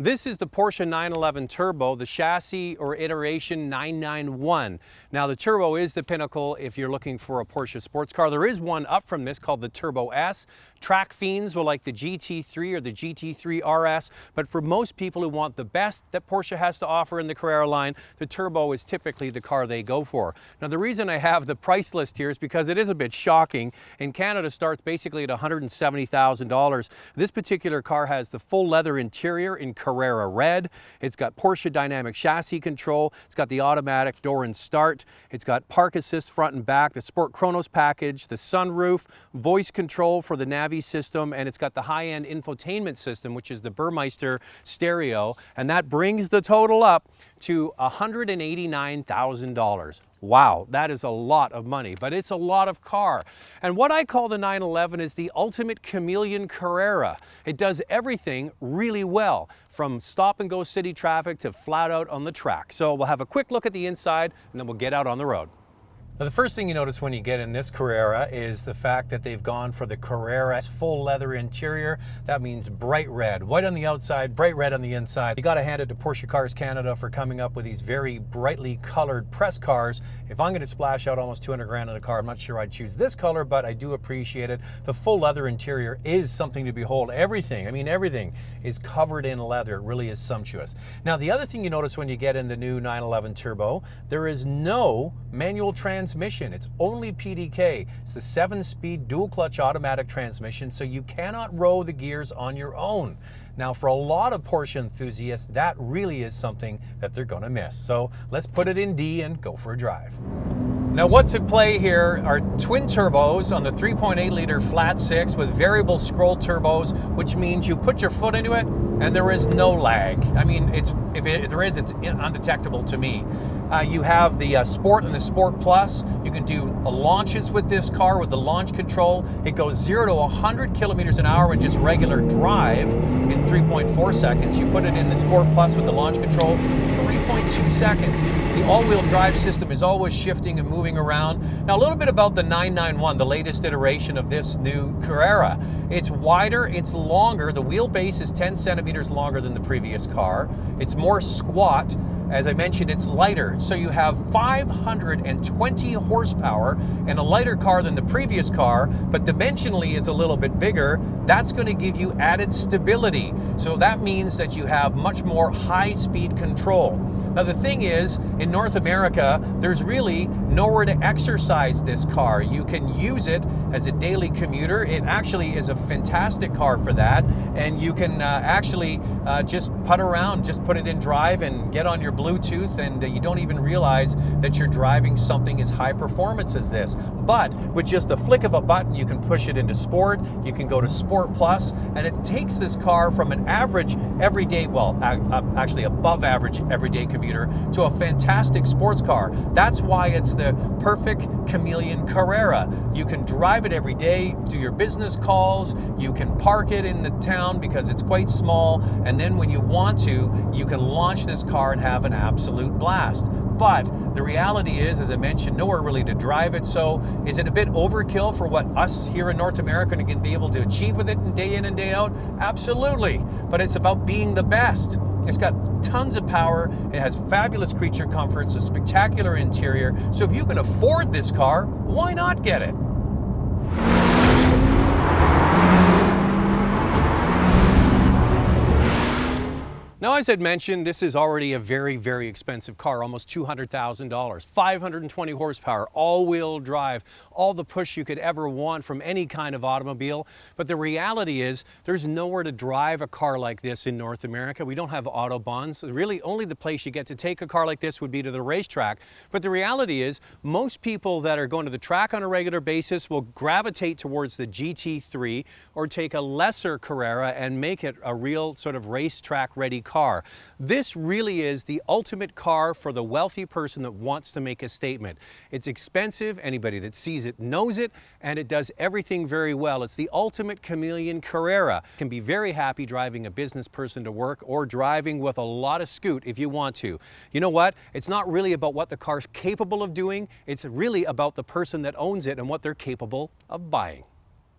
This is the Porsche 911 Turbo, the chassis or iteration 991. Now the Turbo is the pinnacle if you're looking for a Porsche sports car. There is one up from this called the Turbo S. Track fiends will like the GT3 or the GT3 RS, but for most people who want the best that Porsche has to offer in the Carrera line, the Turbo is typically the car they go for. Now the reason I have the price list here is because it is a bit shocking. In Canada, starts basically at $170,000. This particular car has the full leather interior in Carrera red. It's got Porsche dynamic chassis control. It's got the automatic door and start. It's got park assist front and back, the Sport Chronos package, the sunroof, voice control for the Navi system, and it's got the high-end infotainment system, which is the Burmeister stereo, and that brings the total up to $189,000. Wow, that is a lot of money, but it's a lot of car. And what I call the 911 is the ultimate chameleon Carrera. It does everything really well, from stop-and-go city traffic to flat out on the track. So we'll have a quick look at the inside, and then we'll get out on the road. Now, the first thing you notice when you get in this Carrera is the fact that they've gone for the Carrera full leather interior. That means bright red, white on the outside, bright red on the inside. You got to hand it to Porsche Canada for coming up with these very brightly colored press cars. If I'm going to splash out almost 200 grand on a car, I'm not sure I'd choose this color, but I do appreciate it. The full leather interior is something to behold. Everything, I mean everything, is covered in leather. It really is sumptuous. Now, the other thing you notice when you get in the new 911 Turbo, there is no manual transmission. It's only PDK. It's the 7-speed dual clutch automatic transmission, so you cannot row the gears on your own. Now, for a lot of Porsche enthusiasts, that really is something that they're going to miss. So let's put it in D and go for a drive. Now, what's at play here are twin turbos on the 3.8 liter flat six with variable scroll turbos, which means you put your foot into it and there is no lag. I mean, if there is, it's undetectable to me. You have the Sport and the Sport Plus. You can do launches with this car with the launch control. It goes 0 to 100 kilometers an hour in just regular drive in 3.4 seconds. You put it in the Sport Plus with the launch control, 3.2 seconds. The all-wheel drive system is always shifting and moving around. Now, a little bit about the 991, the latest iteration of this new Carrera. It's wider, it's longer. The wheelbase is 10 centimeters longer than the previous car. It's more squat. As I mentioned, it's lighter, so you have 520 horsepower and a lighter car than the previous car, but dimensionally is a little bit bigger. That's going to give you added stability. So that means that you have much more high-speed control. Now, the thing is, in North America, there's really nowhere to exercise this car. You can use it as a daily commuter. It actually is a fantastic car for that, and you can actually just putt around, just put it in drive and get on your Bluetooth, and you don't even realize that you're driving something as high performance as this. But with just a flick of a button, you can push it into Sport, you can go to Sport Plus, and it takes this car from an average everyday, well, actually above average everyday commuter to a fantastic sports car. That's why it's the perfect chameleon Carrera. You can drive it every day, do your business calls, you can park it in the town because it's quite small, and then when you want to, you can launch this car and have an absolute blast. But the reality is, as I mentioned, nowhere really to drive it. So is it a bit overkill for what us here in North America can be able to achieve with it day in and day out? Absolutely. But it's about being the best. It's got tons of power. It has fabulous creature comforts, a spectacular interior. So if you can afford this car, why not get it? Now, as I'd mentioned, this is already a very, very expensive car, almost $200,000, 520 horsepower, all-wheel drive, all the push you could ever want from any kind of automobile. But the reality is there's nowhere to drive a car like this in North America. We don't have Autobahns. Really, only the place you get to take a car like this would be to the racetrack. But the reality is most people that are going to the track on a regular basis will gravitate towards the GT3 or take a lesser Carrera and make it a real sort of racetrack-ready car. This really is the ultimate car for the wealthy person that wants to make a statement. It's expensive, anybody that sees it knows it, and it does everything very well. It's the ultimate chameleon Carrera. Can be very happy driving a business person to work or driving with a lot of scoot if you want to. You know what? It's not really about what the car's capable of doing, it's really about the person that owns it and what they're capable of buying.